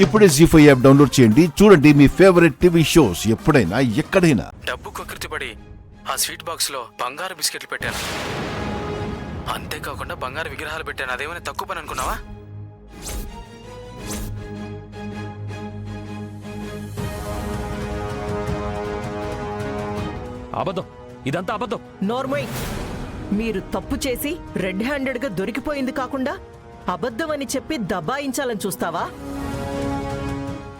ఇప్పుడే జీ5 app download చేయండి. చూడండి మీ ఫేవరెట్ టీవీ షోస్ ఎప్పుడైనా ఎక్కడైనా. డబ్బు కకృతిపడి ఆ స్వీట్ బాక్స్ లో బంగారు బిస్కెట్లు పెట్టాను. అంతేకాకుండా బంగారు విగ్రహాలు పెట్టాను. అదేమైనా తక్కువ పని అనుకున్నావా? అబద్ధం, ఇదంతా అబద్ధం. నోర్మోయ్, మీరు తప్పు చేసి రెడ్ హ్యాండెడ్ గా దొరికిపోయింది కాకుండా అబద్ధం అని చెప్పి దబాయించాలని చూస్తావా?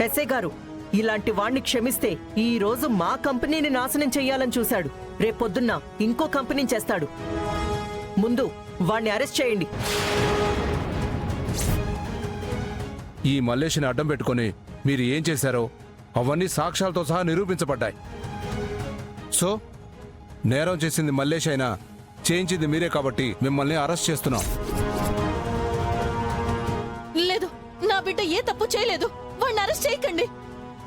ఎస్ఐ గారు, ఇలాంటి వాణ్ణి క్షమిస్తే ఈ రోజు మా కంపెనీని నాశనం చెయ్యాలని చూశాడు. రేపొద్దున్న ఇంకో కంపెనీని చేస్తాడు. ముందు వాణ్ణి అరెస్ట్ చేయండి. ఈ మల్లేష్ని అడ్డం పెట్టుకుని మీరు ఏం చేశారో అవన్నీ సాక్ష్యాలతో సహా నిరూపించబడ్డాయి. సో నేరం చేసింది మల్లేష్ అయినా చేయించింది మీరే కాబట్టి మిమ్మల్ని అరెస్ట్ చేస్తున్నాం. లేదు, నా బిడ్డ ఏ తప్పు చేయలేదు. వాడిని అరెస్ట్ చేయకండి.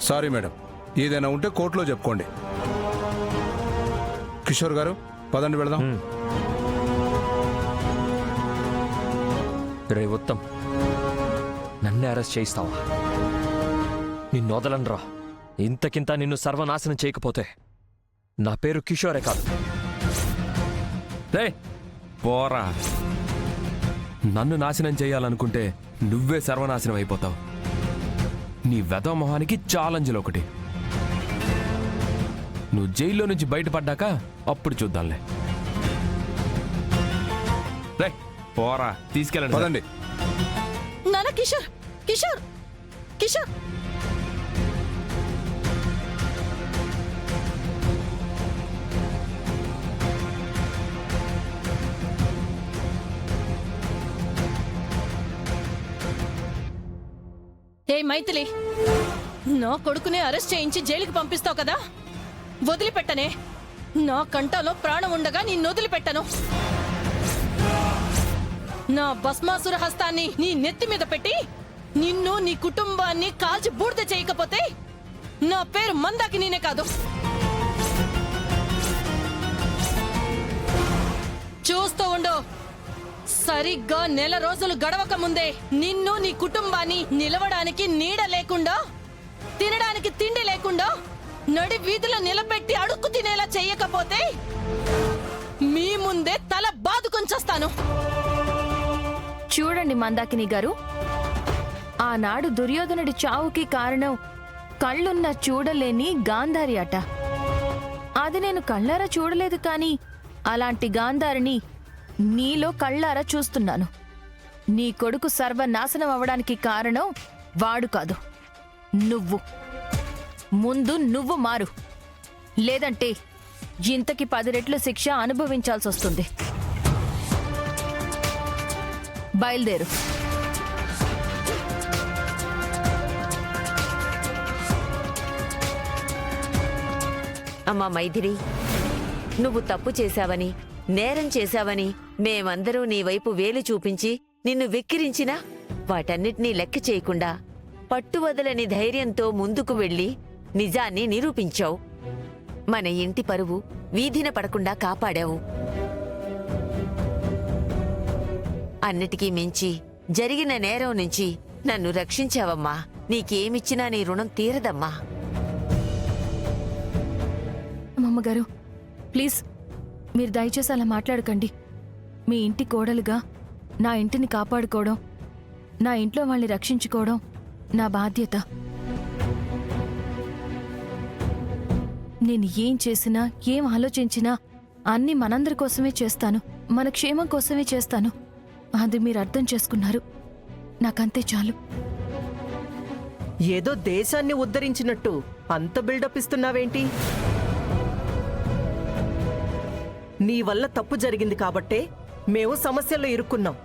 సారీ మేడం, ఏదైనా ఉంటే కోర్టులో చెప్పుకోండి. కిషోర్ గారు, పదండి వెళదాం. రే ఉత్తమ్, నన్నే అరెస్ట్ చేయిస్తావా? నిన్ను వదలనరా. ఇంతకింత నిన్ను సర్వనాశనం చేయకపోతే నా పేరు కిషోరే కాదు. రే పోరా. నన్ను నాశనం చేయాలనుకుంటే నువ్వే సర్వనాశనం అయిపోతావు. నీ వెధవ మొహానికి ఛాలెంజ్లు ఒకటి. నువ్వు జైల్లో నుంచి బయటపడ్డాక అప్పుడు చూద్దాంలే. రే పోరా, తీసుకెళ్ళండి. పదండి. నాన్న, కిషోర్ కిషోర్ కిషోర్ ఏ మైథిలి, నా కొడుకునే అరెస్ట్ చేయించి జైలుకి పంపిస్తావు కదా? వదిలిపెట్టనే. నా కంటలో ప్రాణం ఉండగా నిన్ను వదిలిపెట్టను. నా భస్మాసుర హస్తాన్ని నీ నెత్తి మీద పెట్టి నిన్ను నీ కుటుంబాన్ని కాల్చి బూడిద చేయకపోతే నా పేరు మందాకినీనే కాదు. చూస్తూ ఉండు. సరిగ్గా నెల రోజులు గడవక ముందే నిన్ను నీ కుటుంబాన్ని నిలవడానికి నీడ లేకుండా, తినడానికి తిండి లేకుండా నడి వీధిలో నిలబెట్టి అడుక్కు తినేలా చెయ్యకపోతే మీ ముందే తల బాదుకొంచేస్తాను. చూడండి మందాకిని గారు, ఆనాడు దుర్యోధనుడి చావుకి కారణం కళ్ళున్న చూడలేని గాంధారి అట. అది నేను కళ్ళారా చూడలేదు, కానీ అలాంటి గాంధారిని నీలో కళ్ళారా చూస్తున్నాను. నీ కొడుకు సర్వనాశనం అవడానికి కారణం వాడు కాదు, నువ్వు. ముందు నువ్వు మారు, లేదంటే ఇంతకి 10 రెట్లు శిక్ష అనుభవించాల్సి వస్తుంది. బయలుదేరు. అమ్మా మైథిలి, నువ్వు తప్పు చేశావని, నేరం చేశావని మేమందరూ నీ వైపు వేలు చూపించి నిన్ను వెక్కిరించినా వాటన్నిటినీ లెక్క చేయకుండా పట్టువదలని ధైర్యంతో ముందుకు వెళ్లి నిజాన్ని నిరూపించావు. మన ఇంటి పరువు వీధిన పడకుండా కాపాడావు. అన్నిటికీ మించి జరిగిన నేరం నుంచి నన్ను రక్షించావమ్మా. నీకేమిచ్చినా నీ రుణం తీరదమ్మా. అమ్మగారు, ప్లీజ్ మీరు దయచేసి అలా మాట్లాడకండి. మీ ఇంటి కోడలుగా నా ఇంటిని కాపాడుకోవడం, నా ఇంట్లో వాళ్ళని రక్షించుకోవడం నా బాధ్యత. నేను ఏం చేసినా, ఏం ఆలోచించినా అన్నీ మనందరి కోసమే చేస్తాను, మన క్షేమం కోసమే చేస్తాను. అది మీరు అర్థం చేసుకున్నారు, నాకంతే చాలు. ఏదో దేశాన్ని ఉద్ధరించినట్టు అంత బిల్డప్ ఇస్తున్నావేంటి? నీ వల్ల తప్పు జరిగింది కాబట్టే మేము సమస్యలో ఇరుక్కున్నాం.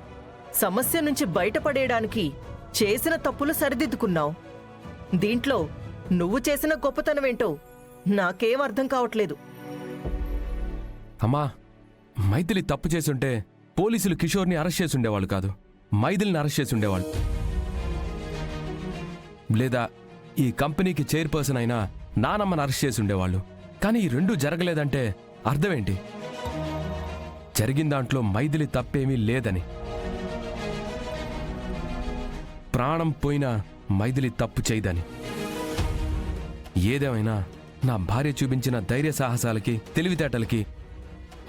సమస్య నుంచి బయటపడేయడానికి చేసిన తప్పులు సరిదిద్దుకున్నావు. దీంట్లో నువ్వు చేసిన గొప్పతనమేంటో నాకేం అర్థం కావట్లేదు. అమ్మా, మైథిలి తప్పు చేసుంటే పోలీసులు కిషోర్ని అరెస్ట్ చేసి ఉండేవాళ్ళు కాదు, మైథిలిని అరెస్ట్ చేసి ఉండేవాళ్ళు. లేదా ఈ కంపెనీకి చైర్పర్సన్ అయినా నానమ్మని అరెస్ట్ చేసి ఉండేవాళ్ళు. కానీ ఈ రెండూ జరగలేదంటే అర్థమేంటి? జరిగిన దాంట్లో మైథిలి తప్పేమీ లేదని. ప్రాణం పోయినా మైథిలి తప్పు చేయదని. ఏదేమైనా నా భార్య చూపించిన ధైర్య సాహసాలకి, తెలివితేటలకి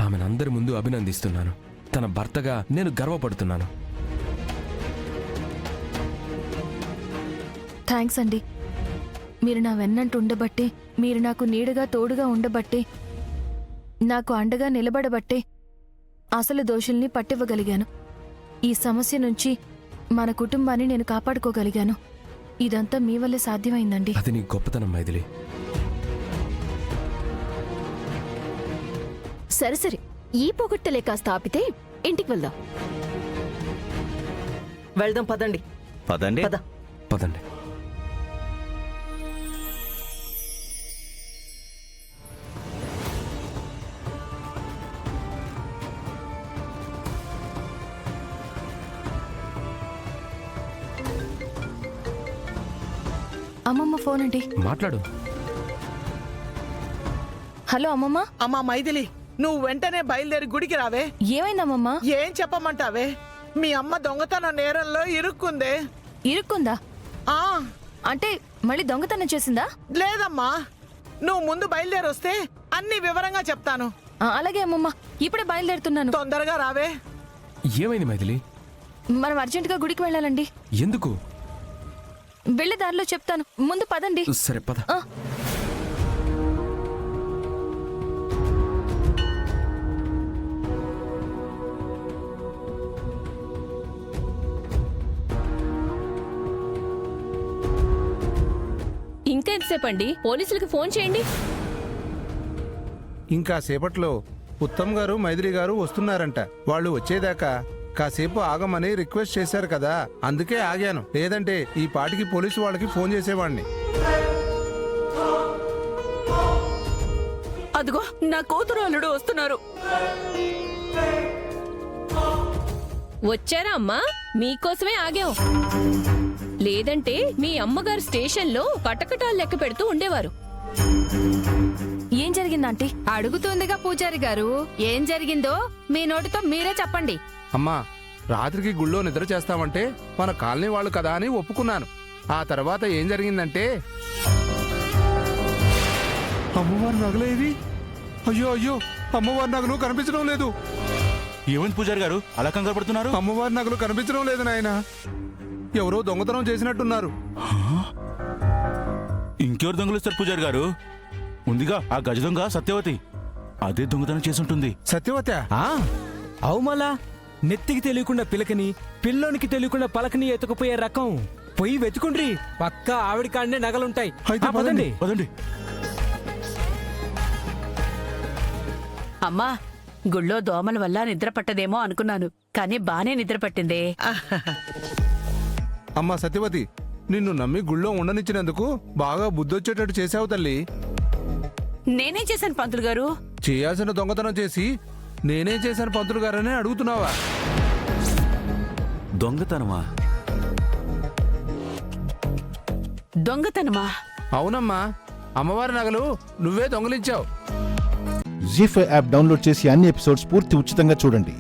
ఆమెను అందరి ముందు అభినందిస్తున్నాను. తన భర్తగా నేను గర్వపడుతున్నాను. థ్యాంక్స్ అండి. మీరు నా వెన్నంటూ ఉండబట్టే, మీరు నాకు నీడగా తోడుగా ఉండబట్టే, నాకు అండగా నిలబడబట్టే అసలు దోషుల్ని పట్టివ్వగలిగాను. ఈ సమస్య నుంచి మన కుటుంబాన్ని నేను కాపాడుకోగలిగాను. ఇదంతా మీ వల్లే సాధ్యమైందండి. అది నీ గొప్పతనం మైథిలి. సరే సరే, ఈ పొగట్టలే కాస్త ఆపితే ఇంటికి వెళ్దాం. వెళ్దాం పదండి. పదండి. పద. పదండి. అమ్మమ్మ ఫోన్ అండి. మాట్లాడు. హలో అమ్మమ్మ. అమ్మా మైథిలి, నువ్వు వెంటనే బయలుదేరి గుడికి రావే. ఏమైందమ్మమ్మ? ఏం చెప్పమంటావే? మీ అమ్మ దొంగతనం నేరంలో ఇరుక్కుందే. ఇరుక్కుందా? ఆ అంటే మళ్ళీ దొంగతనం చేసిందా? లేదమ్మా, నువ్వు ముందు బయలుదేరి వస్తే అన్ని వివరంగా చెప్తాను. అలాగే అమ్మమ్మ, ఇప్పుడే బయలుదేరుతున్నాను. తొందరగా రావే. ఏమైంది మైథిలి? మనం అర్జెంటుగా గుడికి వెళ్ళాలండి. ఎందుకు? వెళ్ళే దారిలో చెప్తాను, ముందు పదండి. సరే పద. ఆ. ఇంకా ఎంతసేపు అండి? పోలీసులకి ఫోన్ చేయండి. ఇంకా సేపట్లో ఉత్తమ్ గారు, మైథిలి గారు వస్తున్నారంట. వాళ్ళు వచ్చేదాకా కాసేపు ఆగమని రిక్వెస్ట్ చేశారు కదా, అందుకే ఆగాను. లేదంటే ఈ పాటికి పోలీసు వాళ్ళకి ఫోన్ చేసేవాడిని. అదిగో నా కూతురు అల్లుడు వస్తున్నారు. వచ్చారా అమ్మా? మీకోసమే ఆగాం. లేదంటే మీ అమ్మగారు స్టేషన్లో కటకటాలు లెక్క పెడుతూ ఉండేవారు. ఏం జరిగింది ఆంటీ? అడుగుతుందిగా పూజారి గారు, ఏం జరిగిందో మీ నోటితో మీరే చెప్పండి. అమ్మా, రాత్రికి గుళ్ళో నిద్ర చేస్తామంటే మన కాలనీ వాళ్ళు కదా అని ఒప్పుకున్నాను. ఆ తర్వాత ఏం జరిగిందంటే, అమ్మవారి నగలేవి? అయ్యో అయ్యో, అమ్మవారి నగలు కనిపించడం లేదు. ఏమైంది పూజారి గారు అలా కంగారు పడుతున్నారు? అమ్మవారి నగలు కనిపించడం లేదు నాయన. ఎవరో దొంగతనం చేసినట్టున్నారు. ఇంకెవరు దొంగలిస్తారు పూజారి గారు? ఉందిగా ఆ గజ దొంగ సత్యవతి, అదే దొంగతనం చేసుంటుంది. సత్యవత? అవుమలా, నెత్తికి తెలియకుండా పిలకని, పిల్లోనికి తెలియకుండా పలకని ఎత్తుకుపోయే రకం. పొయ్యి వెతుకుండ్రి, పక్క ఆవిడ కాడనే నగలుంటాయి. అయితే పదండి. పదండి. అమ్మా, గుళ్ళో దోమల వల్ల నిద్ర పట్టదేమో అనుకున్నాను, కానీ బానే నిద్ర పట్టిందే. అమ్మా సత్యవతి, నిన్ను నమ్మి గుళ్ళో ఉండనిచ్చినందుకు బాగా బుద్ధొచ్చేటట్టు చేశావు తల్లి. నేనేం చేశాను పంతులు గారు? చేయాల్సిన దొంగతనం చేసి నేనేం చేశాను పంతులు గారని అడుగుతున్నావా? దొంగతనమా? దొంగతనమా? అవునమ్మా, అమ్మవారి నగలు నువ్వే దొంగలించావు. జీ5 యాప్ డౌన్లోడ్ చేసి అన్ని ఎపిసోడ్స్ పూర్తి ఉచితంగా చూడండి.